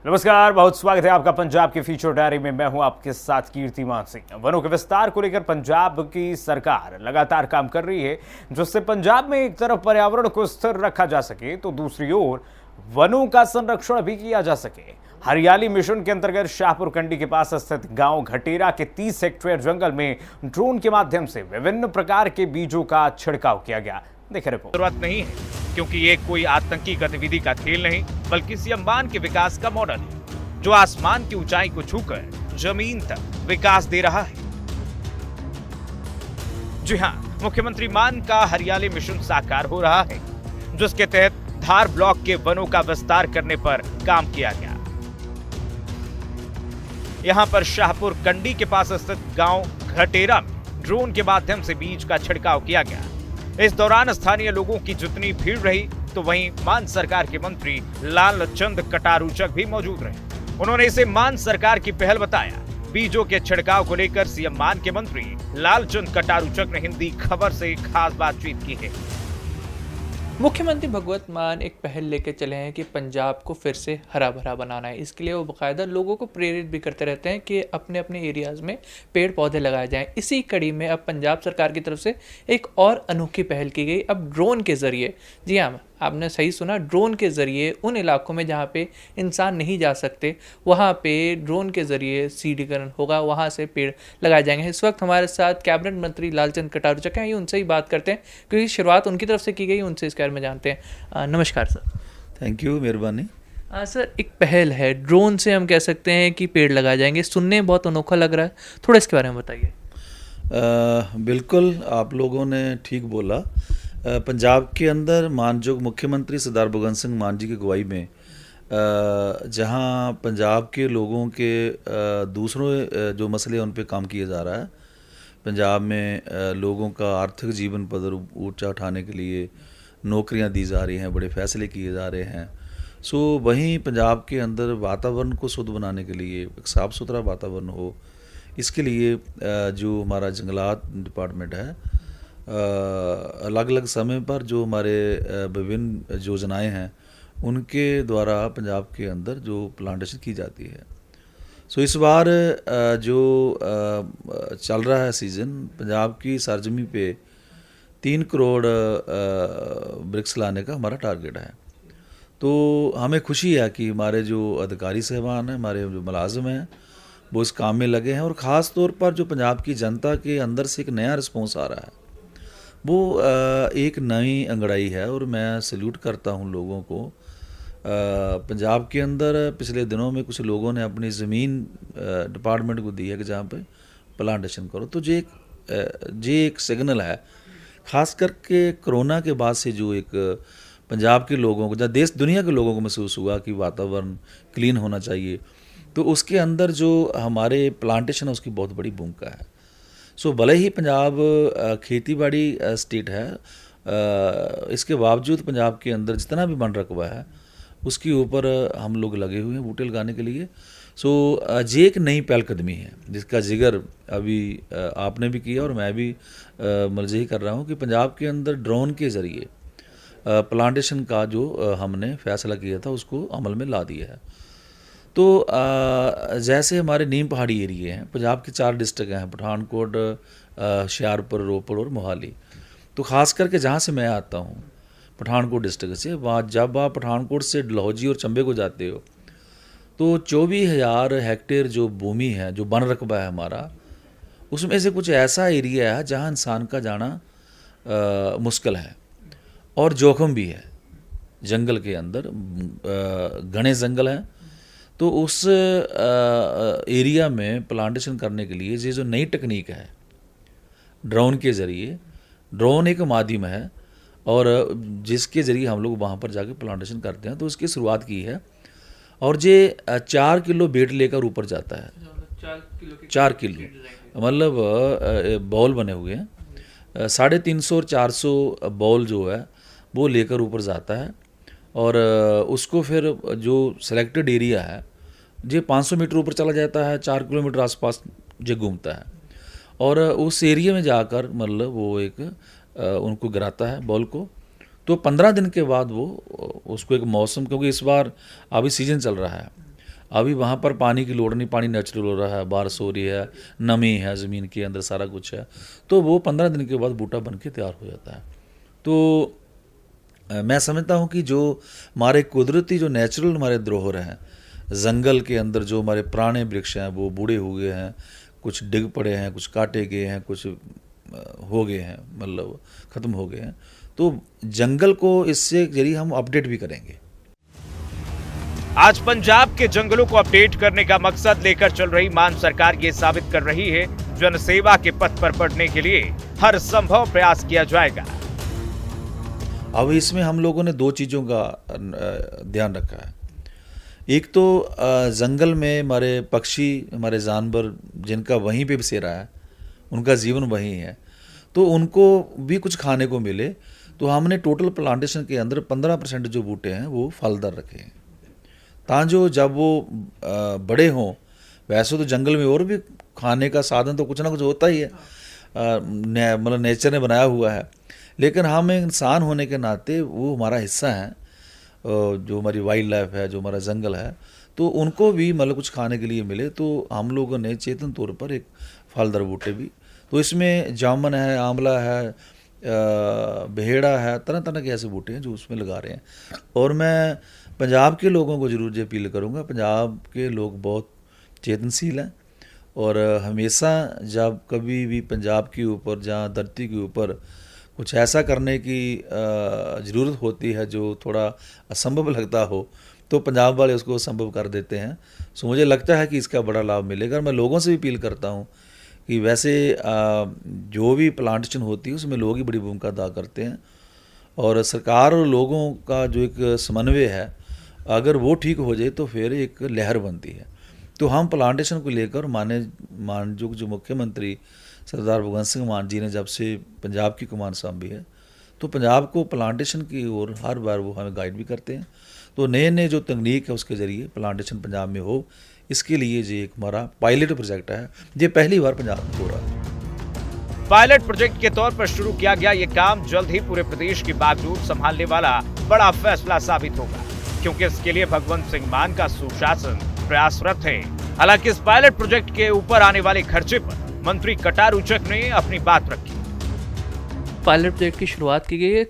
नमस्कार, बहुत स्वागत है आपका पंजाब की फीचर डायरी में। मैं हूं आपके साथ कीर्तिमान सिंह। वनों के विस्तार को लेकर पंजाब की सरकार लगातार काम कर रही है, जिससे पंजाब में एक तरफ पर्यावरण को स्थिर रखा जा सके तो दूसरी ओर वनों का संरक्षण भी किया जा सके। हरियाली मिशन के अंतर्गत शाहपुर कंडी के पास स्थित गांव घटेरा के 30 हेक्टेयर जंगल में ड्रोन के माध्यम से विभिन्न प्रकार के बीजों का छिड़काव किया गया। देखें रिपोर्ट। जरूरत नहीं है, क्योंकि ये कोई आतंकी गतिविधि का खेल नहीं, बल्कि सीएम मान के विकास का मॉडल है, जो आसमान की ऊंचाई को छूकर जमीन तक विकास दे रहा है। जी हां, मुख्यमंत्री मान का हरियाली मिशन साकार हो रहा है, जिसके तहत धार ब्लॉक के वनों का विस्तार करने पर काम किया गया। यहां पर शाहपुर कंडी के पास स्थित गांव घटेरा में ड्रोन के माध्यम से बीज का छिड़काव किया गया। इस दौरान स्थानीय लोगों की जितनी भीड़ रही, तो वहीं मान सरकार के मंत्री लालचंद कटारूचक भी मौजूद रहे। उन्होंने इसे मान सरकार की पहल बताया। बीजों के छिड़काव को लेकर सीएम मान के मंत्री लालचंद कटारूचक ने हिंदी खबर से खास बातचीत की है। मुख्यमंत्री भगवंत मान एक पहल लेके चले हैं कि पंजाब को फिर से हरा भरा बनाना है। इसके लिए वो बाकायदा लोगों को प्रेरित भी करते रहते हैं कि अपने अपने एरियाज़ में पेड़ पौधे लगाए जाएं। इसी कड़ी में अब पंजाब सरकार की तरफ से एक और अनोखी पहल की गई। अब ड्रोन के ज़रिए, जी हाँ, आपने सही सुना, ड्रोन के ज़रिए उन इलाकों में जहाँ पे इंसान नहीं जा सकते, वहाँ पे ड्रोन के ज़रिए सीडीकरण होगा, वहाँ से पेड़ लगाए जाएंगे। इस वक्त हमारे साथ कैबिनेट मंत्री लालचंद कटारूचक हैं। ये उनसे ही बात करते हैं, क्योंकि शुरुआत उनकी तरफ से की गई, उनसे इसके बारे में जानते हैं। नमस्कार सर। थैंक यू, मेहरबानी। सर, एक पहल है, ड्रोन से हम कह सकते हैं कि पेड़ लगाए जाएंगे। सुनने में बहुत अनोखा लग रहा है, थोड़ा इसके बारे में बताइए। बिल्कुल, आप लोगों ने ठीक बोला। पंजाब के अंदर मानयोग मुख्यमंत्री सरदार भगवंत सिंह मान जी की अगुवाई में जहां पंजाब के लोगों के दूसरों जो मसले हैं उन पे काम किया जा रहा है। पंजाब में लोगों का आर्थिक जीवन पद्धर ऊंचा उठाने के लिए नौकरियां दी जा रही हैं, बड़े फैसले किए जा रहे हैं। सो वहीं पंजाब के अंदर वातावरण को शुद्ध बनाने के लिए, एक साफ़ सुथरा वातावरण हो, इसके लिए जो हमारा जंगलात डिपार्टमेंट है, अलग अलग समय पर जो हमारे विभिन्न योजनाएं हैं उनके द्वारा पंजाब के अंदर जो प्लांटेशन की जाती है। सो इस बार जो चल रहा है सीज़न, पंजाब की सरजमी पे 3 करोड़ वृक्ष लाने का हमारा टारगेट है। तो हमें खुशी है कि हमारे जो अधिकारी साहबान हैं, हमारे जो मुलाजिम हैं, वो इस काम में लगे हैं। और ख़ास तौर पर जो पंजाब की जनता के अंदर से एक नया रिस्पॉन्स आ रहा है, वो एक नई अंगड़ाई है। और मैं सल्यूट करता हूँ लोगों को। पंजाब के अंदर पिछले दिनों में कुछ लोगों ने अपनी ज़मीन डिपार्टमेंट को दी है कि जहाँ पे प्लांटेशन करो। तो ये एक सिग्नल है, ख़ास करके कोरोना के बाद से जो एक पंजाब के लोगों को, जहाँ देश दुनिया के लोगों को महसूस हुआ कि वातावरण क्लीन होना चाहिए, तो उसके अंदर जो हमारे प्लांटेशन है उसकी बहुत बड़ी भूमिका है। सो भले ही पंजाब खेती बाड़ी स्टेट है, इसके बावजूद पंजाब के अंदर जितना भी वन रकबा है उसके ऊपर हम लोग लगे हुए हैं बूटे लगाने के लिए। सो ये एक नई पहलकदमी है जिसका जिक्र अभी आपने भी किया और मैं भी मर्जी कर रहा हूँ कि पंजाब के अंदर ड्रोन के ज़रिए प्लांटेशन का जो हमने फैसला किया था उसको अमल में ला दिया है। तो जैसे हमारे नीम पहाड़ी एरिए हैं, पंजाब के 4 डिस्ट्रिक्ट हैं, पठानकोट, हुशियारपुर, रोपड़ और मोहाली। तो ख़ास करके जहाँ से मैं आता हूँ, पठानकोट डिस्ट्रिक्ट से, वहाँ जब आप पठानकोट से डलहौजी और चंबे को जाते हो तो 24,000 हेक्टेयर जो भूमि है, जो वन रकबा है हमारा, उसमें से कुछ ऐसा एरिया है जहाँ इंसान का जाना मुश्किल है और जोखिम भी है। जंगल के अंदर घने जंगल हैं। तो उस एरिया में प्लांटेशन करने के लिए ये जो नई टेक्निक है ड्रोन के ज़रिए, ड्रोन एक माध्यम है और जिसके ज़रिए हम लोग वहाँ पर जाके प्लांटेशन करते हैं। तो उसकी शुरुआत की है और ये 4 किलो वेट लेकर ऊपर जाता है। 4 किलो मतलब बॉल बने हुए हैं, 350 और 400 बॉल जो है वो लेकर ऊपर जाता है। और उसको फिर जो सिलेक्टेड एरिया है, ये 500 मीटर ऊपर चला जाता है, 4 किलोमीटर आसपास ये घूमता है और उस एरिया में जाकर मतलब वो एक उनको गिराता है बॉल को। तो 15 दिन के बाद वो उसको एक मौसम, क्योंकि इस बार अभी सीज़न चल रहा है, अभी वहाँ पर पानी की लोड़ नहीं, पानी नेचुरल हो रहा है, बारिश हो रही है, नमी है ज़मीन के अंदर, सारा कुछ है, तो वो 15 दिन के बाद बूटा बन के तैयार हो जाता है। तो मैं समझता हूँ कि जो हमारे कुदरती जो नेचुरल हमारे धरोहर हैं, जंगल के अंदर जो हमारे पुराने वृक्ष हैं वो बूढ़े हो गए हैं, कुछ डिग पड़े हैं, कुछ काटे गए हैं, कुछ हो गए हैं, मतलब ख़त्म हो गए हैं, तो जंगल को इससे जरिए हम अपडेट भी करेंगे। आज पंजाब के जंगलों को अपडेट करने का मकसद लेकर चल रही मान सरकार ये साबित कर रही है, जनसेवा के पथ पर बढ़ने के लिए हर संभव प्रयास किया जाएगा। अब इसमें हम लोगों ने 2 चीज़ों का ध्यान रखा है। एक तो जंगल में हमारे पक्षी, हमारे जानवर जिनका वहीं पे बसेरा है, उनका जीवन वहीं है, तो उनको भी कुछ खाने को मिले, तो हमने टोटल प्लांटेशन के अंदर 15% जो बूटे हैं वो फलदार रखे हैं, ताकि जब वो बड़े हों, वैसे तो जंगल में और भी खाने का साधन तो कुछ ना कुछ होता ही है, मतलब नेचर ने बनाया हुआ है, लेकिन हम इंसान होने के नाते वो हमारा हिस्सा है, जो हमारी वाइल्ड लाइफ है, जो हमारा जंगल है, तो उनको भी मतलब कुछ खाने के लिए मिले, तो हम लोगों ने चेतन तौर पर एक फलदार बूटे भी, तो इसमें जामुन है, आंवला है, बेहड़ा है, तरह तरह के ऐसे बूटे हैं जो उसमें लगा रहे हैं। और मैं पंजाब के लोगों को ज़रूर ये अपील करूँगा, पंजाब के लोग बहुत चेतनशील हैं, और हमेशा जब कभी भी पंजाब के ऊपर, जहाँ धरती के ऊपर कुछ ऐसा करने की ज़रूरत होती है जो थोड़ा असंभव लगता हो, तो पंजाब वाले उसको संभव कर देते हैं। सो मुझे लगता है कि इसका बड़ा लाभ मिलेगा। और मैं लोगों से भी अपील करता हूँ कि वैसे जो भी प्लांटेशन होती है उसमें लोग ही बड़ी भूमिका अदा करते हैं, और सरकार और लोगों का जो एक समन्वय है, अगर वो ठीक हो जाए तो फिर एक लहर बनती है। तो हम प्लांटेशन को लेकर माननीय जो मुख्यमंत्री सरदार भगवंत सिंह मान जी ने जब से पंजाब की कमान संभाली है, तो पंजाब को प्लांटेशन की ओर हर बार वो हमें गाइड भी करते हैं। तो नए नए जो तकनीक है उसके ज़रिए प्लांटेशन पंजाब में हो, इसके लिए ये एक हमारा पायलट प्रोजेक्ट है, ये पहली बार पंजाब में हो रहा है। पायलट प्रोजेक्ट के तौर पर शुरू किया गया ये काम जल्द ही पूरे प्रदेश की बागडोर संभालने वाला बड़ा फैसला साबित होगा, क्योंकि इसके लिए भगवंत सिंह मान का सुशासन प्रयासरत है। हालांकि इस पायलट प्रोजेक्ट के ऊपर आने वाले खर्चे पर मंत्री कटारूचक ने अपनी बात रखी। पायलट प्रोजेक्ट की शुरुआत की गई है,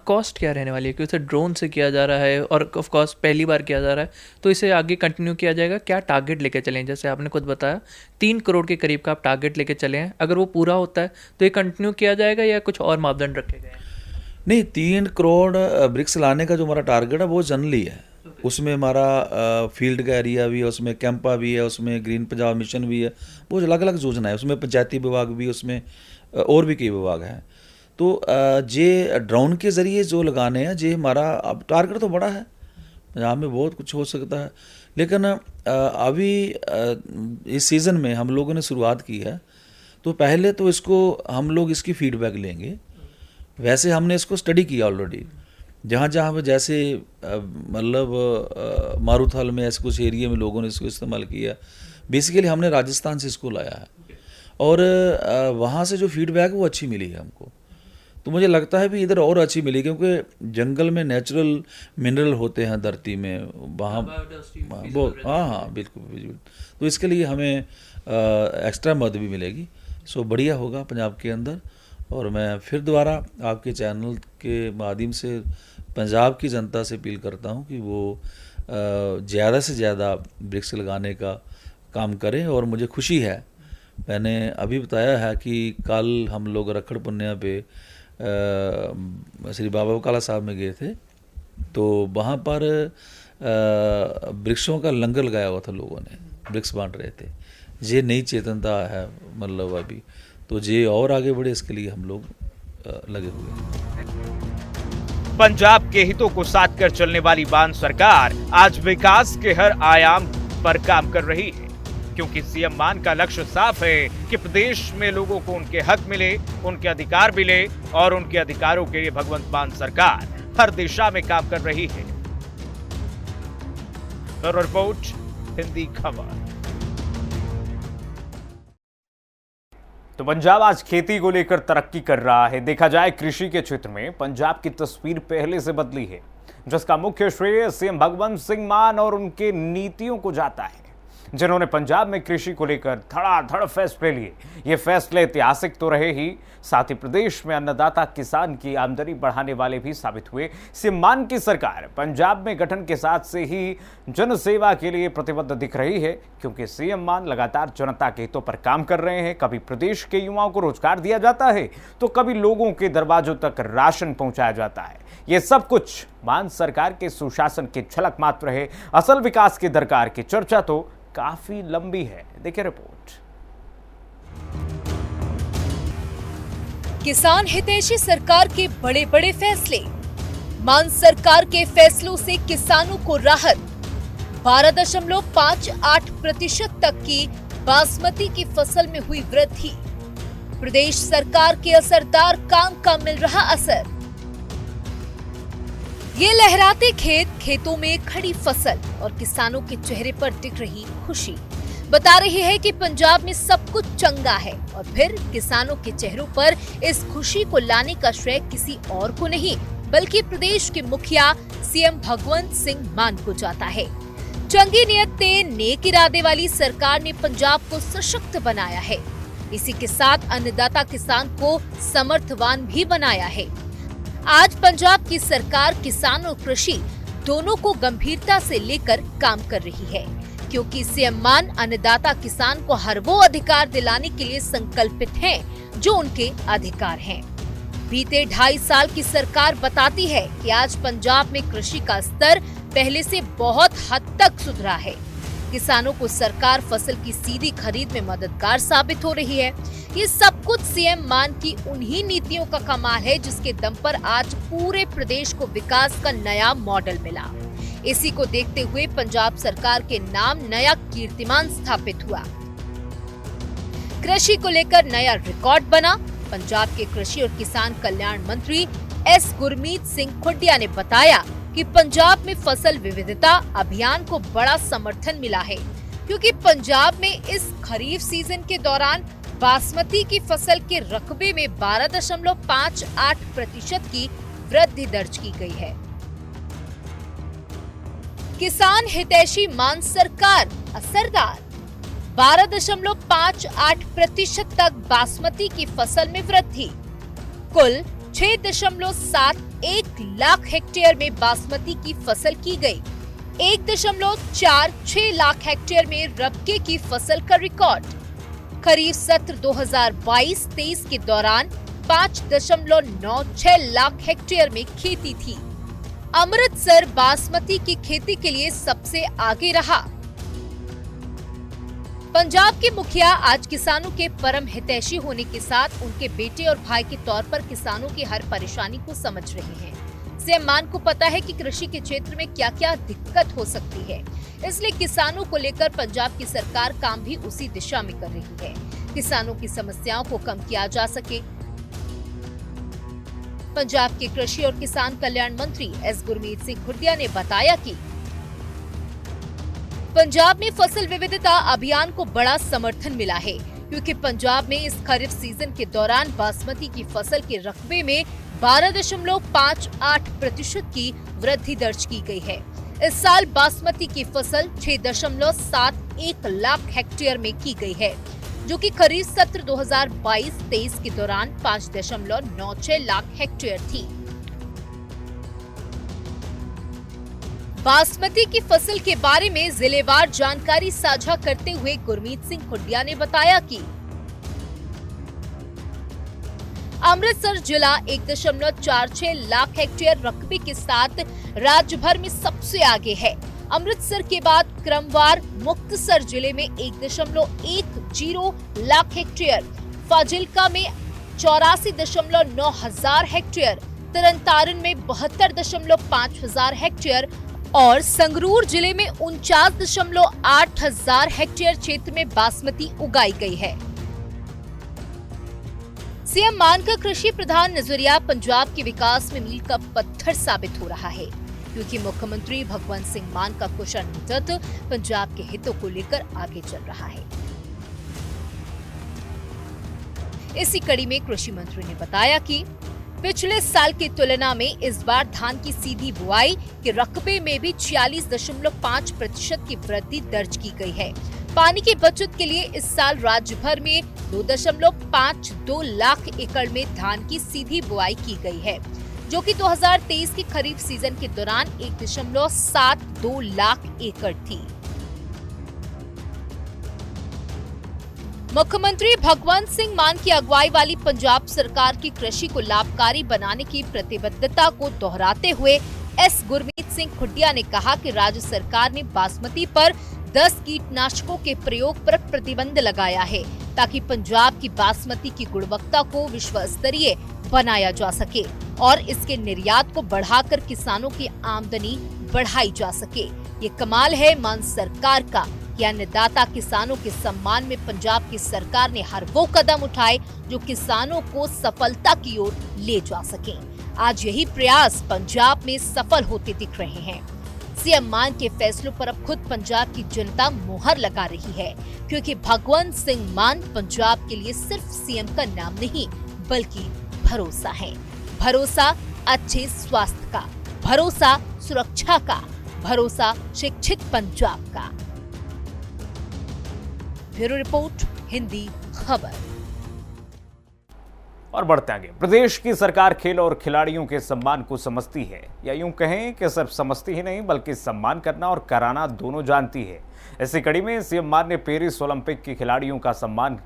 कॉस्ट क्या रहने वाली है, क्योंकि इसे ड्रोन से किया जा रहा है और ऑफ कोर्स पहली बार किया जा रहा है, तो इसे आगे कंटिन्यू किया जाएगा। क्या टारगेट लेके चलें, जैसे आपने खुद बताया 3 करोड़ के करीब का आप टारगेट लेके चले हैं, अगर वो पूरा होता है तो ये कंटिन्यू किया जाएगा या कुछ और मापदंड रखे गए हैं? नहीं, 3 करोड़ ब्रिक्स लाने का जो हमारा टारगेट है वो जनरली है, उसमें हमारा फील्ड का एरिया भी है, उसमें कैंपा भी है, उसमें ग्रीन पंजाब मिशन भी है, वो अलग अलग योजना है, उसमें पंचायती विभाग भी, उसमें और भी कई विभाग हैं। तो ये ड्रोन के ज़रिए जो लगाने हैं, ये हमारा अब टारगेट तो बड़ा है, पंजाब में बहुत कुछ हो सकता है, लेकिन अभी इस सीज़न में हम लोगों ने शुरुआत की है, तो पहले तो इसको हम लोग इसकी फीडबैक लेंगे। वैसे हमने इसको स्टडी किया ऑलरेडी, जहाँ जहाँ पे जैसे मतलब मारूथल में ऐसे कुछ एरिया में लोगों ने इसको इस्तेमाल किया। बेसिकली हमने राजस्थान से इसको लाया है, और वहाँ से जो फीडबैक वो अच्छी मिली है हमको, तो मुझे लगता है भी इधर और अच्छी मिली, क्योंकि जंगल में नेचुरल मिनरल होते हैं धरती में, वहाँ बहुत, हाँ बिल्कुल। तो इसके लिए हमें एक्स्ट्रा मदद भी मिलेगी। सो बढ़िया होगा पंजाब के अंदर। और मैं फिर दोबारा आपके चैनल के माध्यम से पंजाब की जनता से अपील करता हूँ कि वो ज़्यादा से ज़्यादा वृक्ष लगाने का काम करें। और मुझे खुशी है, मैंने अभी बताया है कि कल हम लोग रखड़ पुन्निया पे श्री बाबा बकाला साहब में गए थे, तो वहाँ पर वृक्षों का लंगर लगाया हुआ था, लोगों ने वृक्ष बांट रहे थे। ये नई चेतनता है, मतलब अभी तो ये और आगे बढ़े, इसके लिए हम लोग लगे हुए हैं। पंजाब के हितों को साथ कर चलने वाली मान सरकार आज विकास के हर आयाम पर काम कर रही है, क्योंकि सीएम मान का लक्ष्य साफ है कि प्रदेश में लोगों को उनके हक मिले, उनके अधिकार मिले, और उनके अधिकारों के लिए भगवंत मान सरकार हर दिशा में काम कर रही है। रिपोर्ट, हिंदी खबर। तो पंजाब आज खेती को लेकर तरक्की कर रहा है। देखा जाए कृषि के क्षेत्र में पंजाब की तस्वीर पहले से बदली है। जिसका मुख्य श्रेय सीएम भगवंत सिंह मान और उनके नीतियों को जाता है, जिन्होंने पंजाब में कृषि को लेकर धड़ाधड़ फैसले लिए। ये फैसले ऐतिहासिक तो रहे ही, साथ ही प्रदेश में अन्नदाता किसान की आमदनी बढ़ाने वाले भी साबित हुए। सीएम मान की सरकार पंजाब में गठन के साथ से ही जनसेवा के लिए प्रतिबद्ध दिख रही है, क्योंकि सीएम मान लगातार जनता के हितों पर काम कर रहे हैं। कभी प्रदेश के युवाओं को रोजगार दिया जाता है, तो कभी लोगों के दरवाजों तक राशन पहुंचाया जाता है। ये सब कुछ मान सरकार के सुशासन की झलक मात्र है। असल विकास की दरकार की चर्चा तो काफी लंबी है। देखिए रिपोर्ट। किसान हितैषी सरकार के बड़े बड़े फैसले। मान सरकार के फैसलों से किसानों को राहत। 12.58% तक की बासमती की फसल में हुई वृद्धि। प्रदेश सरकार के असरदार काम का मिल रहा असर। ये लहराते खेत, खेतों में खड़ी फसल और किसानों के चेहरे पर दिख रही खुशी बता रही है कि पंजाब में सब कुछ चंगा है। और फिर किसानों के चेहरों पर इस खुशी को लाने का श्रेय किसी और को नहीं, बल्कि प्रदेश के मुखिया सीएम भगवंत सिंह मान को जाता है। चंगी नियत नेक इरादे वाली सरकार ने पंजाब को सशक्त बनाया है। इसी के साथ अन्नदाता किसान को समर्थवान भी बनाया है। आज पंजाब की सरकार किसान और कृषि दोनों को गंभीरता से लेकर काम कर रही है, क्योंकि सीएम मान अन्नदाता किसान को हर वो अधिकार दिलाने के लिए संकल्पित हैं जो उनके अधिकार हैं। बीते 2.5 साल की सरकार बताती है कि आज पंजाब में कृषि का स्तर पहले से बहुत हद तक सुधरा है। किसानों को सरकार फसल की सीधी खरीद में मददगार साबित हो रही है। ये सब कुछ सीएम मान की उन्हीं नीतियों का कमाल है, जिसके दम पर आज पूरे प्रदेश को विकास का नया मॉडल मिला। इसी को देखते हुए पंजाब सरकार के नाम नया कीर्तिमान स्थापित हुआ। कृषि को लेकर नया रिकॉर्ड बना। पंजाब के कृषि और किसान कल्याण मंत्री एस गुरमीत सिंह खुडिया ने बताया कि पंजाब में फसल विविधता अभियान को बड़ा समर्थन मिला है, क्योंकि पंजाब में इस खरीफ सीजन के दौरान बासमती की फसल के रकबे में 12.58% की वृद्धि दर्ज की गई है। किसान हितैषी मान सरकार असरदार। 12.58% तक बासमती की फसल में वृद्धि। कुल 6.71 लाख हेक्टेयर में बासमती की फसल की गई। 1.46 लाख हेक्टेयर में रबके की फसल का रिकॉर्ड। खरीफ सत्र 2022-23 के दौरान 5.96 लाख हेक्टेयर में खेती थी। अमृतसर बासमती की खेती के लिए सबसे आगे रहा। पंजाब के मुखिया आज किसानों के परम हितैषी होने के साथ उनके बेटे और भाई के तौर पर किसानों की हर परेशानी को समझ रहे हैं। सीएम मान को पता है कि कृषि के क्षेत्र में क्या क्या दिक्कत हो सकती है, इसलिए किसानों को लेकर पंजाब की सरकार काम भी उसी दिशा में कर रही है। किसानों की समस्याओं को कम किया जा सके। पंजाब के कृषि और किसान कल्याण मंत्री एस गुरमीत सिंह खुडिया ने बताया कि पंजाब में फसल विविधता अभियान को बड़ा समर्थन मिला है, क्योंकि पंजाब में इस खरीफ सीजन के दौरान बासमती की फसल के रकबे में 12.58% की वृद्धि दर्ज की गई है। इस साल बासमती की फसल 6.71 लाख हेक्टेयर में की गई है, जो कि खरीफ सत्र 2022-23 के दौरान 5.96 लाख हेक्टेयर थी। बासमती की फसल के बारे में जिलेवार जानकारी साझा करते हुए गुरमीत सिंह खुडिया ने बताया कि अमृतसर जिला 1.46 लाख हेक्टेयर रकबे के साथ राज्य भर में सबसे आगे है। अमृतसर के बाद क्रमवार मुक्तसर जिले में 1.10 लाख हेक्टेयर, फाजिल्का में 84.9 हजार हेक्टेयर, तरनतारन में 72.5 हजार हेक्टेयर और संगरूर जिले में 49.8 हजार हेक्टेयर क्षेत्र में बासमती उगाई गई है। सीएम मान का कृषि प्रधान नजरिया पंजाब के विकास में मील का पत्थर साबित हो रहा है, क्योंकि मुख्यमंत्री भगवंत सिंह मान का कुशल नेतृत्व पंजाब के हितों को लेकर आगे चल रहा है। इसी कड़ी में कृषि मंत्री ने बताया कि पिछले साल की तुलना में इस बार धान की सीधी बुआई के रकबे में भी 46.5% की वृद्धि दर्ज की गई है। पानी की बचत के लिए इस साल राज्य भर में 2.52 लाख एकड़ में धान की सीधी बुआई की गई है, जो कि 2023 की खरीफ सीजन के दौरान 1.72 लाख एकड़ थी। मुख्यमंत्री भगवंत सिंह मान की अगुवाई वाली पंजाब सरकार की कृषि को लाभकारी बनाने की प्रतिबद्धता को दोहराते हुए एस गुरमीत सिंह खुडिया ने कहा कि राज्य सरकार ने बासमती पर 10 कीटनाशकों के प्रयोग पर प्रतिबंध लगाया है, ताकि पंजाब की बासमती की गुणवत्ता को विश्व स्तरीय बनाया जा सके और इसके निर्यात को बढ़ाकर किसानों की आमदनी बढ़ाई जा सके। ये कमाल है मान सरकार का कि अन्नदाता किसानों के सम्मान में पंजाब की सरकार ने हर वो कदम उठाए जो किसानों को सफलता की ओर ले जा सके। आज यही प्रयास पंजाब में सफल होते दिख रहे हैं। सीएम मान के फैसलों पर अब खुद पंजाब की जनता मुहर लगा रही है, क्योंकि भगवंत सिंह मान पंजाब के लिए सिर्फ सीएम का नाम नहीं बल्कि भरोसा है। भरोसा अच्छे स्वास्थ्य का, भरोसा सुरक्षा का, भरोसा शिक्षित पंजाब का। ब्यूरो रिपोर्ट, हिंदी खबर। और बढ़ते आगे, प्रदेश की सरकार खेल और खिलाड़ियों के सम्मान को समझती है, या यूं कहें कि सिर्फ समझती ही नहीं बल्कि सम्मान करना और कराना दोनों जानती है। इसी कड़ी में सीएम मान ने पेरिस ओलंपिक के खिलाड़ियों का सम्मान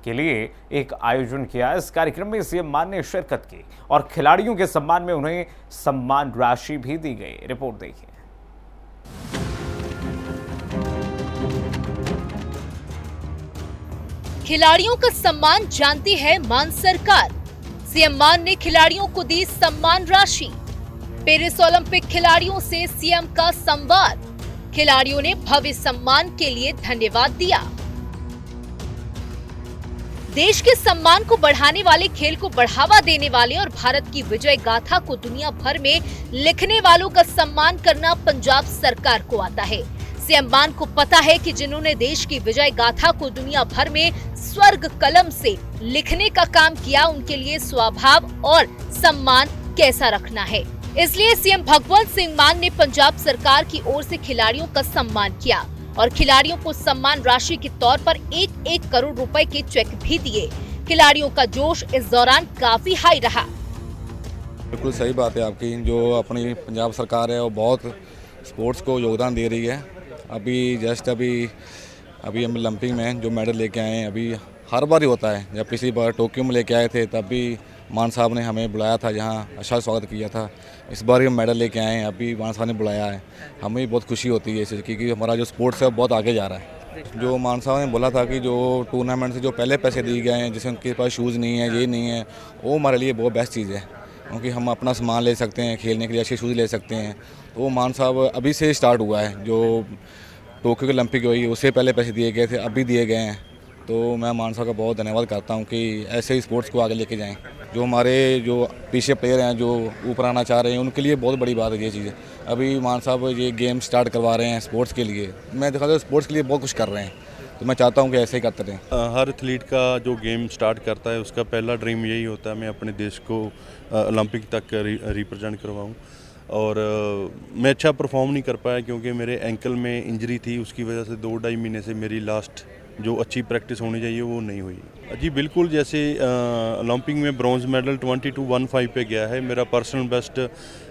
के लिए एक आयोजन किया। इस कार्यक्रम में सीएम मान ने शिरकत की और खिलाड़ियों के सम्मान में उन्हें सम्मान राशि भी दी गई। रिपोर्ट देखिए। खिलाड़ियों का सम्मान जानती है मान सरकार। सीएम मान ने खिलाड़ियों को दी सम्मान राशि। पेरिस ओलंपिक खिलाड़ियों से सीएम का संवाद। खिलाड़ियों ने भव्य सम्मान के लिए धन्यवाद दिया। देश के सम्मान को बढ़ाने वाले, खेल को बढ़ावा देने वाले और भारत की विजय गाथा को दुनिया भर में लिखने वालों का सम्मान करना पंजाब सरकार को आता है। सीएम मान को पता है कि जिन्होंने देश की विजय गाथा को दुनिया भर में स्वर्ग कलम से लिखने का काम किया, उनके लिए स्वभाव और सम्मान कैसा रखना है। इसलिए सीएम भगवंत सिंह मान ने पंजाब सरकार की ओर से खिलाड़ियों का सम्मान किया और खिलाड़ियों को सम्मान राशि के तौर पर 1-1 करोड़ रुपए के चेक भी दिए। खिलाड़ियों का जोश इस दौरान काफी हाई रहा। बिल्कुल सही बात है आपकी। जो अपनी पंजाब सरकार है वो बहुत स्पोर्ट्स को योगदान दे रही है। अभी हम ओलंपिक में जो मेडल लेके आए हैं, अभी हर बार ही होता है। जब पिछली बार टोक्यो में लेके आए थे तब भी मान साहब ने हमें बुलाया था, जहाँ अच्छा स्वागत किया था। इस बार ही हम मेडल लेके आए हैं, अभी मान साहब ने बुलाया है। हमें भी बहुत खुशी होती है इससे, क्योंकि हमारा जो स्पोर्ट्स है बहुत आगे जा रहा है। जो मान साहब ने बोला था कि जो टूर्नामेंट से जो पहले पैसे दिए गए हैं, जैसे उनके पास शूज़ नहीं है, ये नहीं है, वो हमारे लिए बहुत बेस्ट चीज़ है, क्योंकि हम अपना सामान ले सकते हैं, खेलने के लिए अच्छे शूज़ ले सकते हैं। तो वो मान साहब अभी से स्टार्ट हुआ है। जो टोक्यो ओलंपिक हुई उससे पहले पैसे दिए गए थे, अभी दिए गए हैं। तो मैं मान साहब का बहुत धन्यवाद करता हूँ कि ऐसे ही स्पोर्ट्स को आगे लेके जाएं। जो हमारे जो पीछे प्लेयर हैं जो ऊपर आना चाह रहे हैं, उनके लिए बहुत बड़ी बात है ये चीज़। अभी मान साहब ये गेम स्टार्ट करवा रहे हैं स्पोर्ट्स के लिए। मैं देखा था स्पोर्ट्स के लिए बहुत कुछ कर रहे हैं, तो मैं चाहता हूँ कि ऐसे ही करते रहें। हर एथलीट का जो गेम स्टार्ट करता है उसका पहला ड्रीम यही होता है मैं अपने देश को ओलंपिक तक रिप्रेजेंट करवाऊँ। और मैं अच्छा परफॉर्म नहीं कर पाया क्योंकि मेरे एंकल में इंजरी थी, उसकी वजह से 2-2.5 महीने से मेरी लास्ट जो अच्छी प्रैक्टिस होनी चाहिए वो नहीं हुई। जी बिल्कुल, जैसे ओलंपिक में ब्रॉन्ज मेडल 22:15 पे गया है। मेरा पर्सनल बेस्ट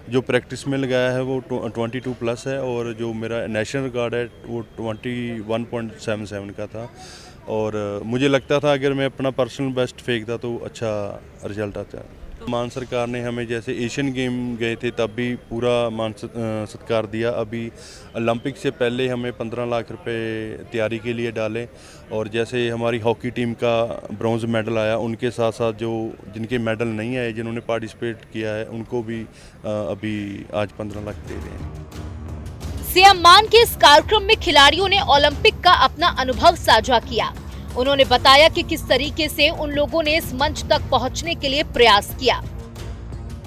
जो प्रैक्टिस में लगाया है वो 22 प्लस है, और जो मेरा नेशनल रिकॉर्ड है वो 21.77 का था। और मुझे लगता था अगर मैं अपना पर्सनल बेस्ट फेंकता तो अच्छा रिजल्ट आता। मान सरकार ने हमें जैसे एशियन गेम गए थे तब भी पूरा मान सत्कार दिया। अभी ओलंपिक से पहले हमें 15 लाख रुपए तैयारी के लिए डाले, और जैसे हमारी हॉकी टीम का ब्रॉन्ज मेडल आया, उनके साथ साथ जो जिनके मेडल नहीं आए, जिन्होंने पार्टिसिपेट किया है, उनको भी अभी आज 15 लाख दे रहे हैं। सीएम मान के इस कार्यक्रम में खिलाड़ियों ने ओलंपिक का अपना अनुभव साझा किया। उन्होंने बताया कि किस तरीके से उन लोगों ने इस मंच तक पहुंचने के लिए प्रयास किया।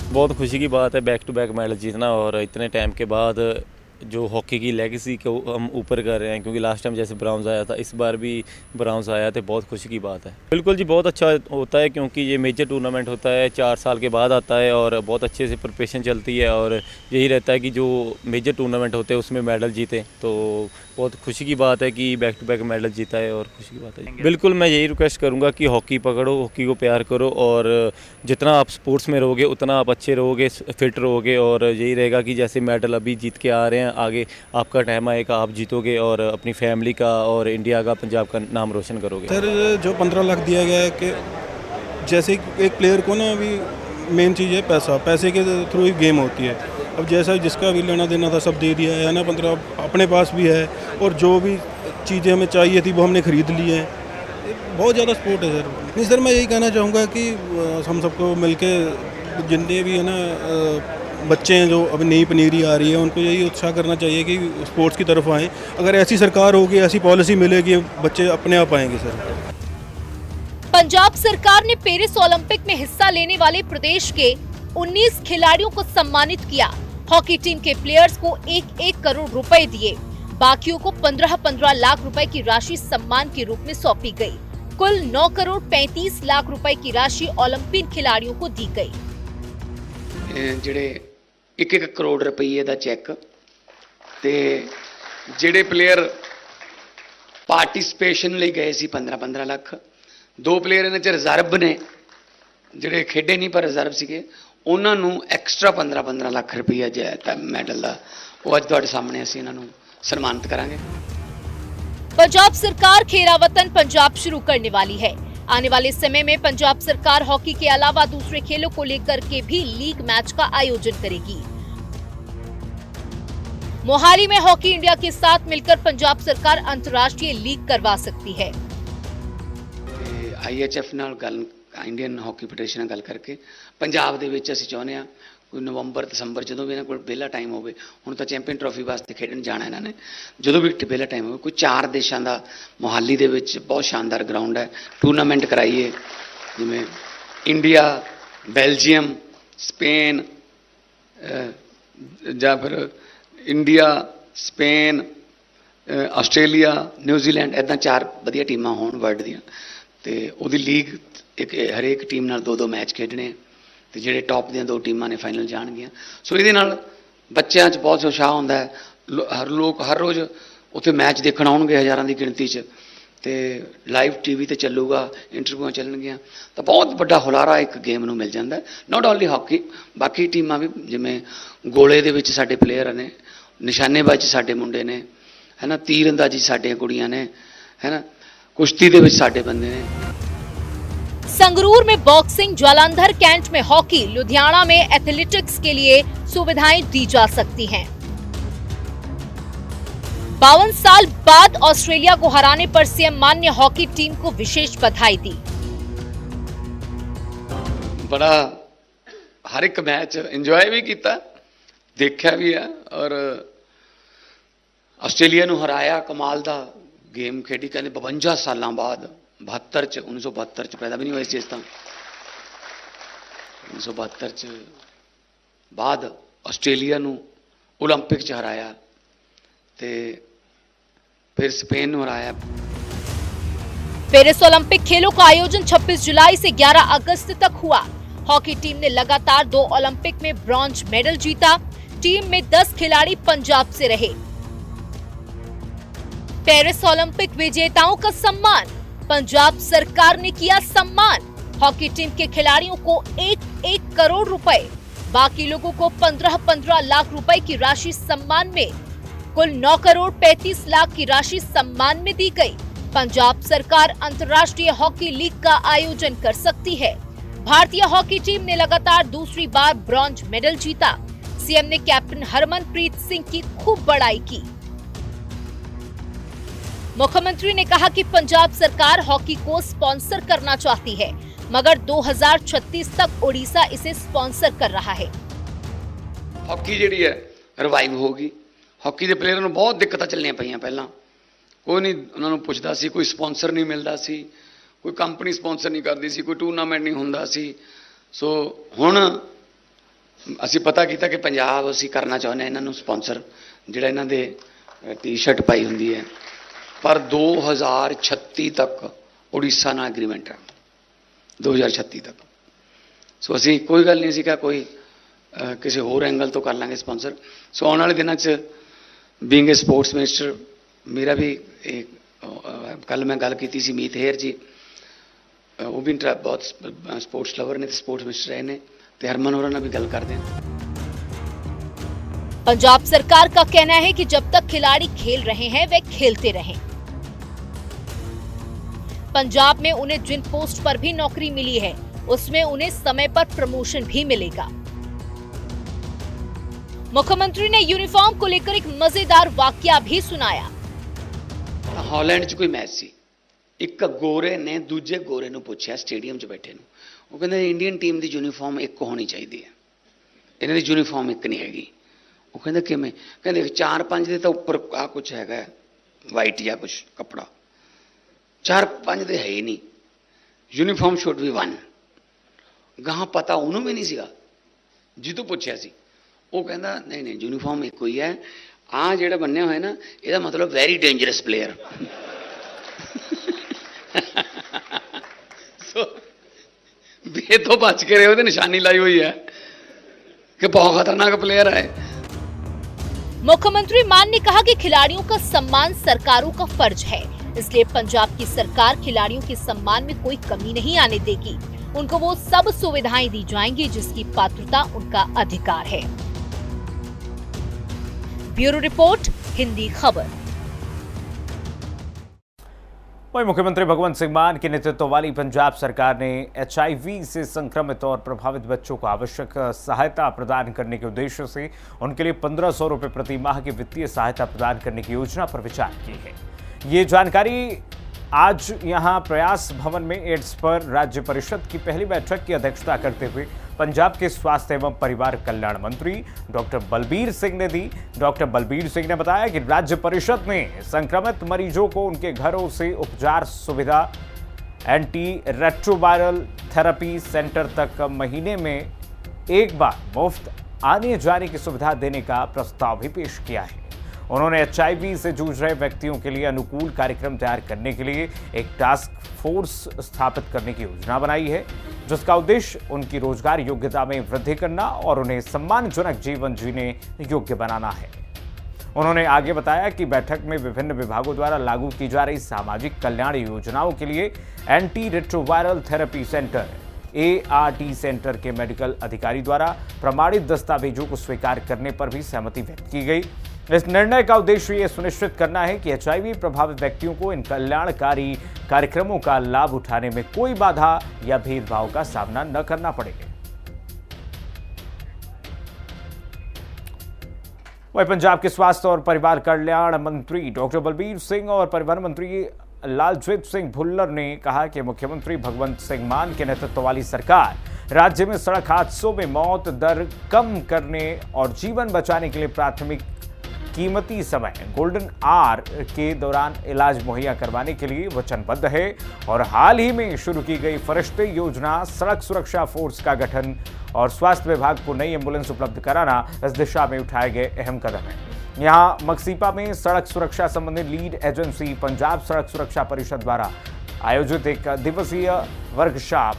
बहुत खुशी की बात है बैक टू बैक मेडल जीतना, और इतने टाइम के बाद जो हॉकी की लेगेसी को हम ऊपर कर रहे हैं, क्योंकि लास्ट टाइम जैसे ब्राउन्स आया था, इस बार भी ब्राउन्स आया तो बहुत खुशी की बात है। बिल्कुल जी, बहुत अच्छा होता है क्योंकि ये मेजर टूर्नामेंट होता है, 4 साल के बाद आता है और बहुत अच्छे से प्रिपरेशन चलती है और यही रहता है कि जो मेजर टूर्नामेंट होते हैं उसमें मेडल जीते, तो बहुत खुशी की बात है कि बैक टू बैक मेडल जीता है और खुशी की बात है। बिल्कुल, मैं यही रिक्वेस्ट करूँगा कि हॉकी पकड़ो, हॉकी को प्यार करो और जितना आप स्पोर्ट्स में रहोगे उतना आप अच्छे रहोगे, फिट रहोगे और यही रहेगा कि जैसे मेडल अभी जीत के आ रहे हैं, आगे आपका टाइम आएगा, आप जीतोगे और अपनी फैमिली का और इंडिया का, पंजाब का नाम रोशन करोगे। सर, जो 15 लाख दिया गया है कि जैसे एक प्लेयर को ना अभी मेन चीज़ है पैसा, पैसे के थ्रू ही गेम होती है। अब जैसा जिसका भी लेना देना था सब दे दिया है ना, 15 अपने पास भी है और जो भी चीज़ें हमें चाहिए थी वो हमने ख़रीद ली है। बहुत ज़्यादा सपोर्ट है सर। नहीं सर, मैं यही कहना चाहूँगा कि हम सबको मिलके जितने भी है ना बच्चे हैं जो अभी नई पनीरी आ रही है, उनको यही उत्साह करना चाहिए कि स्पोर्ट्स की तरफ आएँ। अगर ऐसी सरकार होगी, ऐसी पॉलिसी मिलेगी, बच्चे अपने आप आएंगे सर। पंजाब सरकार ने पेरिस ओलंपिक में हिस्सा लेने वाले प्रदेश के 19 खिलाड़ियों को सम्मानित किया। हॉकी टीम के प्लेयर्स को 1-1 करोड़ रुपए दिए, बाकियों को 15-15 लाख रुपए की राशि सम्मान के रूप में सौंपी गई। कुल 9 करोड़ 35 लाख रुपए की राशि ओलंपिक खिलाड़ियों को दी गई। ਜਿਹੜੇ 1-1 ਕਰੋੜ ਰੁਪਏ ਦਾ ਚੈੱਕ ਤੇ ਜਿਹੜੇ ਪਲੇਅਰ ਪਾਰਟਿਸਿਪੇਸ਼ਨ ਲਈ ਗਏ ਸੀ 15-15 ਲੱਖ, 2 ਪਲੇਅਰ ਇਹਨਾਂ 'ਚ ਰਿਜ਼ਰਵ ਨੇ ਜਿਹੜੇ ਖੇਡੇ ਨਹੀਂ ਪਰ ਰਿਜ਼ਰਵ ਸੀਗੇ, ਉਹਨਾਂ ਨੂੰ ਐਕਸਟਰਾ 15-15 ਲੱਖ ਰੁਪਈਆ ਜਿਹੜਾ ਮੈਡਲ ਦਾ ਉਹ ਅੱਜ ਤੁਹਾਡੇ ਸਾਹਮਣੇ ਅਸੀਂ ਇਹਨਾਂ ਨੂੰ ਸਨਮਾਨਿਤ ਕਰਾਂਗੇ। पंजाब सरकार खेरा वतन पंजाब शुरू करने वाली है। आने वाले समय में पंजाब सरकार हॉकी के अलावा दूसरे खेलों को लेकर के भी लीग मैच का आयोजन करेगी। मोहाली में हॉकी इंडिया के साथ मिलकर पंजाब सरकार अंतर्राष्ट्रीय लीग करवा सकती है। IHF ਨਾਲ ਗੱਲ, ਇੰਡੀਅਨ ਹਾਕੀ ਫੈਡਰੇਸ਼ਨ ਨਾਲ ਗੱਲ ਕਰਕੇ ਪੰਜਾਬ ਦੇ ਵਿੱਚ ਅਸੀਂ ਚਾਹੁੰਦੇ ਹਾਂ ਕੋਈ ਨਵੰਬਰ ਦਸੰਬਰ ਜਦੋਂ ਵੀ ਇਹਨਾਂ ਕੋਲ ਵਿਹਲਾ ਟਾਈਮ ਹੋਵੇ, ਹੁਣ ਤਾਂ ਚੈਂਪੀਅਨ ਟਰਾਫੀ ਵਾਸਤੇ ਖੇਡਣ ਜਾਣਾ ਇਹਨਾਂ ਨੇ, ਜਦੋਂ ਵੀ ਵਿਹਲਾ ਟਾਈਮ ਹੋਵੇ ਕੋਈ 4 ਦੇਸ਼ਾਂ ਦਾ ਮੋਹਾਲੀ ਦੇ ਵਿੱਚ ਬਹੁਤ ਸ਼ਾਨਦਾਰ ਗਰਾਊਂਡ ਹੈ, ਟੂਰਨਾਮੈਂਟ ਕਰਾਈਏ, ਜਿਵੇਂ ਇੰਡੀਆ, ਬੈਲਜੀਅਮ, ਸਪੇਨ ਜਾਂ ਫਿਰ ਇੰਡੀਆ, ਸਪੇਨ, ਆਸਟ੍ਰੇਲੀਆ, ਨਿਊਜ਼ੀਲੈਂਡ, ਇੱਦਾਂ 4 ਵਧੀਆ ਟੀਮਾਂ ਹੋਣ ਵਰਲਡ ਦੀਆਂ ਤੇ ਉਹਦੀ ਲੀਗ ਇੱਕ ਹਰੇਕ ਟੀਮ ਨਾਲ 2-2 ਮੈਚ ਖੇਡਣੇ ਤੇ ਜਿਹੜੇ ਟੌਪ ਦੀਆਂ 2 ਟੀਮਾਂ ਨੇ ਫਾਈਨਲ ਜਾਣਗੀਆਂ। ਸੋ ਇਹਦੇ ਨਾਲ ਬੱਚਿਆਂ 'ਚ ਬਹੁਤ ਉਤਸ਼ਾਹ ਹੁੰਦਾ ਹੈ, ਹਰ ਰੋਜ਼ ਉੱਥੇ ਮੈਚ ਦੇਖਣ ਆਉਣਗੇ ਹਜ਼ਾਰਾਂ ਦੀ ਗਿਣਤੀ 'ਚ ਤੇ ਲਾਈਵ ਟੀਵੀ ਤੇ ਚੱਲੂਗਾ, ਇੰਟਰਵਿਊਆਂ ਚੱਲਣਗੀਆਂ ਤਾਂ ਬਹੁਤ ਵੱਡਾ ਹੁਲਾਰਾ ਇੱਕ ਗੇਮ ਨੂੰ ਮਿਲ ਜਾਂਦਾ। ਨਾਟ ਓਨਲੀ ਹਾਕੀ, ਬਾਕੀ ਟੀਮਾਂ ਵੀ ਜਿਵੇਂ ਗੋਲੇ ਦੇ ਵਿੱਚ ਸਾਡੇ ਪਲੇਅਰ ਨੇ, ਨਿਸ਼ਾਨੇਬਾਜ਼ੀ ਸਾਡੇ ਮੁੰਡੇ ਨੇ, ਹੈ ਨਾ, ਤੀਰ ਅੰਦਾਜ਼ੀ ਸਾਡੀਆਂ ਕੁੜੀਆਂ ਨੇ, ਹੈ ਨਾ, ਕੁਸ਼ਤੀ ਦੇ ਵਿੱਚ ਸਾਡੇ ਬੰਦੇ ਨੇ। संगरूर में बॉक्सिंग, जालंधर कैंट में हॉकी, लुधियाना में एथलेटिक्स के लिए सुविधाएं दी जा सकती हैं। 52 साल बाद ऑस्ट्रेलिया को हराने पर सीएम मान ने हॉकी टीम को विशेष बधाई दी। बड़ा हर एक मैच इंजॉय भी किया, देखा भी है और आस्ट्रेलिया नूं हराया, कमाल दा गेम खेडी। कहते 52 सालों बाद 72 1972 पैदा भी नहीं हुए इस ਤਾਂ 1972 बाद ਆਸਟ੍ਰੇਲੀਆ ਨੂੰ ओलंपिक ਚ ਹਰਾਇਆ ਤੇ फिर स्पेन ਨੂੰ हराया। पेरिस ओलंपिक खेलों का आयोजन 26 जुलाई से 11 अगस्त तक हुआ। हॉकी टीम ने लगातार 2 ओलंपिक में ब्रॉन्ज मेडल जीता। टीम में 10 खिलाड़ी पंजाब से रहे। पेरिस ओलंपिक विजेताओं का सम्मान, पंजाब सरकार ने किया सम्मान। हॉकी टीम के खिलाड़ियों को 1-1 करोड़ रुपए, बाकी लोगों को 15-15 लाख रुपए की राशि सम्मान में, कुल 9 करोड़ 35 लाख की राशि सम्मान में दी गई। पंजाब सरकार अंतर्राष्ट्रीय हॉकी लीग का आयोजन कर सकती है। भारतीय हॉकी टीम ने लगातार दूसरी बार ब्रॉन्ज मेडल जीता। सीएम ने कैप्टन हरमनप्रीत सिंह की खूब बड़ाई की। मुख्यमंत्री ने कहा कि पंजाब सरकार हॉकी को स्पॉन्सर करना चाहती है, मगर 2036 तक ओडिशा इसे स्पॉन्सर कर रहा है। हॉकी जिहड़ी है रिवाइव होगी। हॉकी के प्लेयर ਨੂੰ बहुत दिक्कत ਚੱਲਣੀਆਂ ਪਈਆਂ। ਪਹਿਲਾਂ ਕੋਈ ਨਹੀਂ ਉਹਨਾਂ ਨੂੰ ਪੁੱਛਦਾ ਸੀ, ਕੋਈ ਸਪਾਂਸਰ ਨਹੀਂ ਮਿਲਦਾ ਸੀ, ਕੋਈ ਕੰਪਨੀ ਸਪਾਂਸਰ ਨਹੀਂ ਕਰਦੀ ਸੀ, ਕੋਈ ਟੂਰਨਾਮੈਂਟ ਨਹੀਂ ਹੁੰਦਾ ਸੀ। ਸੋ ਹੁਣ ਅਸੀਂ ਪਤਾ ਕੀਤਾ ਕਿ ਪੰਜਾਬ ਅਸੀਂ ਕਰਨਾ ਚਾਹੁੰਦੇ ਹਾਂ ਇਹਨਾਂ ਨੂੰ ਸਪਾਂਸਰ, ਜਿਹੜਾ ਇਹਨਾਂ ਦੇ ਟੀ-ਸ਼ਰਟ ਪਾਈ ਹੁੰਦੀ ਹੈ, ਪਰ 2036 ਤੱਕ ਉੜੀਸਾ ਨਾਲ ਐਗਰੀਮੈਂਟ ਹੈ, 2036 ਤੱਕ। ਸੋ ਅਸੀਂ ਕੋਈ ਗੱਲ ਨਹੀਂ ਸੀ ਕਿ ਕੋਈ ਕਿਸੇ ਹੋਰ ਐਂਗਲ ਤੋਂ ਕਰ ਲਾਂਗੇ ਸਪਾਂਸਰ। ਸੋ ਆਉਣ ਵਾਲੇ ਦਿਨਾਂ 'ਚ ਬੀਇੰਗ ਏ ਸਪੋਰਟਸ ਮਿਨਿਸਟਰ ਮੇਰਾ ਵੀ ਕੱਲ ਮੈਂ ਗੱਲ ਕੀਤੀ ਸੀ ਮੀਤ ਹੇਅਰ ਜੀ, ਉਹ ਵੀ ਬਹੁਤ ਸਪੋਰट्स लवर ने, स्पोर्ट्स मिनिस्टर रहे ने, तो हरमन होਰਾਂ ਨਾਲ भी गल करते हैं। पंजाब सरकार का कहना है कि जब तक खिलाड़ी खेल रहे हैं वे खेलते रहें। पंजाब में उन्हें जिन पोस्ट पर भी नौकरी मिली है उसमें उन्हें समय पर प्रमोशन भी मिलेगा। मुख्यमंत्री ने यूनिफॉर्म को लेकर एक मजेदार वाकया भी सुनाया। हॉलैंड च कोई मैच सी, एक गोरे ने दूजे गोरे ਨੂੰ ਪੁੱਛਿਆ ਸਟੇਡੀਅਮ 'ਚ ਬੈਠੇ ਨੂੰ, ਉਹ ਕਹਿੰਦਾ ਇੰਡੀਅਨ ਟੀਮ ਦੀ ਯੂਨੀਫਾਰਮ ਇੱਕ ਹੋਣੀ ਚਾਹੀਦੀ ਹੈ, ਇਹਨਾਂ ਦੀ ਯੂਨੀਫਾਰਮ ਇੱਕ ਨਹੀਂ ਹੈਗੀ। ਉਹ ਕਹਿੰਦਾ ਕਿਵੇਂ? ਕਹਿੰਦੇ 4-5 ਦੇ ਤਾਂ ਉੱਪਰ ਆ ਕੁਝ ਹੈਗਾ ਵਾਈਟ ਜਾਂ ਕੁਝ ਕੱਪੜਾ, 4-5 ਦੇ ਹੈ ਹੀ ਨਹੀਂ, ਯੂਨੀਫਾਰਮ ਸ਼ੁੱਡ ਬੀ 1। ਗਾਹਾਂ ਪਤਾ ਉਹਨੂੰ ਵੀ ਨਹੀਂ ਸੀਗਾ ਜਿਹਤੋਂ ਪੁੱਛਿਆ ਸੀ, ਉਹ ਕਹਿੰਦਾ ਨਹੀਂ ਨਹੀਂ ਯੂਨੀਫਾਰਮ ਇੱਕੋ ਹੀ ਹੈ, ਆ ਜਿਹੜਾ ਬੰਨਿਆ ਹੋਇਆ ਨਾ ਇਹਦਾ ਮਤਲਬ ਵੈਰੀ ਡੇਂਜਰਸ ਪਲੇਅਰ। बे तो बच के रहे, निशानी लाई हुई है कि बहुत खतरनाक प्लेयर है। मुख्यमंत्री मान ने कहा कि खिलाड़ियों का सम्मान सरकारों का फर्ज है, इसलिए पंजाब की सरकार खिलाड़ियों के सम्मान में कोई कमी नहीं आने देगी। उनको वो सब सुविधाएं दी जाएंगी जिसकी पात्रता उनका अधिकार है। ब्यूरो रिपोर्ट, हिंदी खबर। वहीं मुख्यमंत्री भगवंत सिंह मान के नेतृत्व वाली पंजाब सरकार ने HIV से संक्रमित और प्रभावित बच्चों को आवश्यक सहायता प्रदान करने के उद्देश्य से उनके लिए 1500 रुपये प्रति माह की वित्तीय सहायता प्रदान करने की योजना पर विचार की है। ये जानकारी आज यहां प्रयास भवन में एड्स पर राज्य परिषद की पहली बैठक की अध्यक्षता करते हुए पंजाब के स्वास्थ्य एवं परिवार कल्याण मंत्री डॉक्टर बलबीर सिंह ने दी। डॉक्टर बलबीर सिंह ने बताया कि राज्य परिषद ने संक्रमित मरीजों को उनके घरों से उपचार सुविधा, एंटी रेट्रोवायरल थेरेपी सेंटर तक महीने में एक बार मुफ्त आने जाने की सुविधा देने का प्रस्ताव भी पेश किया है। उन्होंने HIV से जूझ रहे व्यक्तियों के लिए अनुकूल कार्यक्रम तैयार करने के लिए एक टास्क फोर्स स्थापित करने की योजना बनाई है, जिसका उद्देश्य उनकी रोजगार योग्यता में वृद्धि करना और उन्हें सम्मानजनक जीवन जीने योग्य बनाना है। उन्होंने आगे बताया कि बैठक में विभिन्न विभागों द्वारा लागू की जा रही सामाजिक कल्याण योजनाओं के लिए anti retroviral therapy centre ART centre के मेडिकल अधिकारी द्वारा प्रमाणित दस्तावेजों को स्वीकार करने पर भी सहमति व्यक्त की गई। इस निर्णय का उद्देश्य ये सुनिश्चित करना है कि HIV प्रभावित व्यक्तियों को इन कल्याणकारी कार्यक्रमों का लाभ उठाने में कोई बाधा या भेदभाव का सामना न करना पड़े। वहीं पंजाब के स्वास्थ्य और परिवार कल्याण मंत्री डॉक्टर बलबीर सिंह और परिवहन मंत्री लालजीत सिंह भुल्लर ने कहा कि मुख्यमंत्री भगवंत सिंह मान के नेतृत्व वाली सरकार राज्य में सड़क हादसों में मौत दर कम करने और जीवन बचाने के लिए प्राथमिक कीमती समय गोल्डन आवर के दौरान इलाज मुहैया करवाने के लिए वचनबद्ध है और हाल ही में शुरू की गई फरिश्ते योजना, सड़क सुरक्षा फोर्स का गठन और स्वास्थ्य विभाग को नई एम्बुलेंस उपलब्ध कराना इस दिशा में उठाए गए अहम कदम है। यहां मकसीपा में सड़क सुरक्षा संबंधी लीड एजेंसी पंजाब सड़क सुरक्षा परिषद द्वारा आयोजित एक दिवसीय वर्कशॉप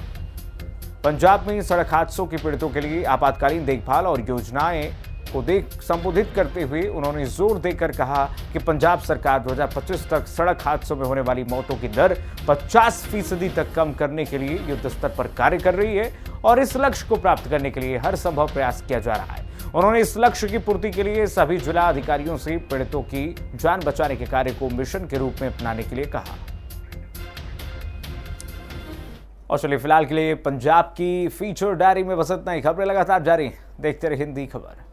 पंजाब में सड़क हादसों के पीड़ितों के लिए आपातकालीन देखभाल और योजनाएं को संबोधित करते हुए उन्होंने जोर देकर कहा कि पंजाब सरकार 2025 तक सड़क हादसों में होने वाली मौतों की दर 50% तक कम करने के लिए युद्ध स्तर पर कार्य कर रही है और इस लक्ष्य को प्राप्त करने के लिए हर संभव प्रयास किया जा रहा है। उन्होंने इस लक्ष्य की पूर्ति के लिए सभी जिला अधिकारियों से पीड़ितों की जान बचाने के कार्य को मिशन के रूप में अपनाने के लिए कहा। और चलिए फिलहाल के लिए पंजाब की फीचर डायरी में बस इतना ही। खबरें लगातार जारी हैं, देखते रहिए हिंदी खबर।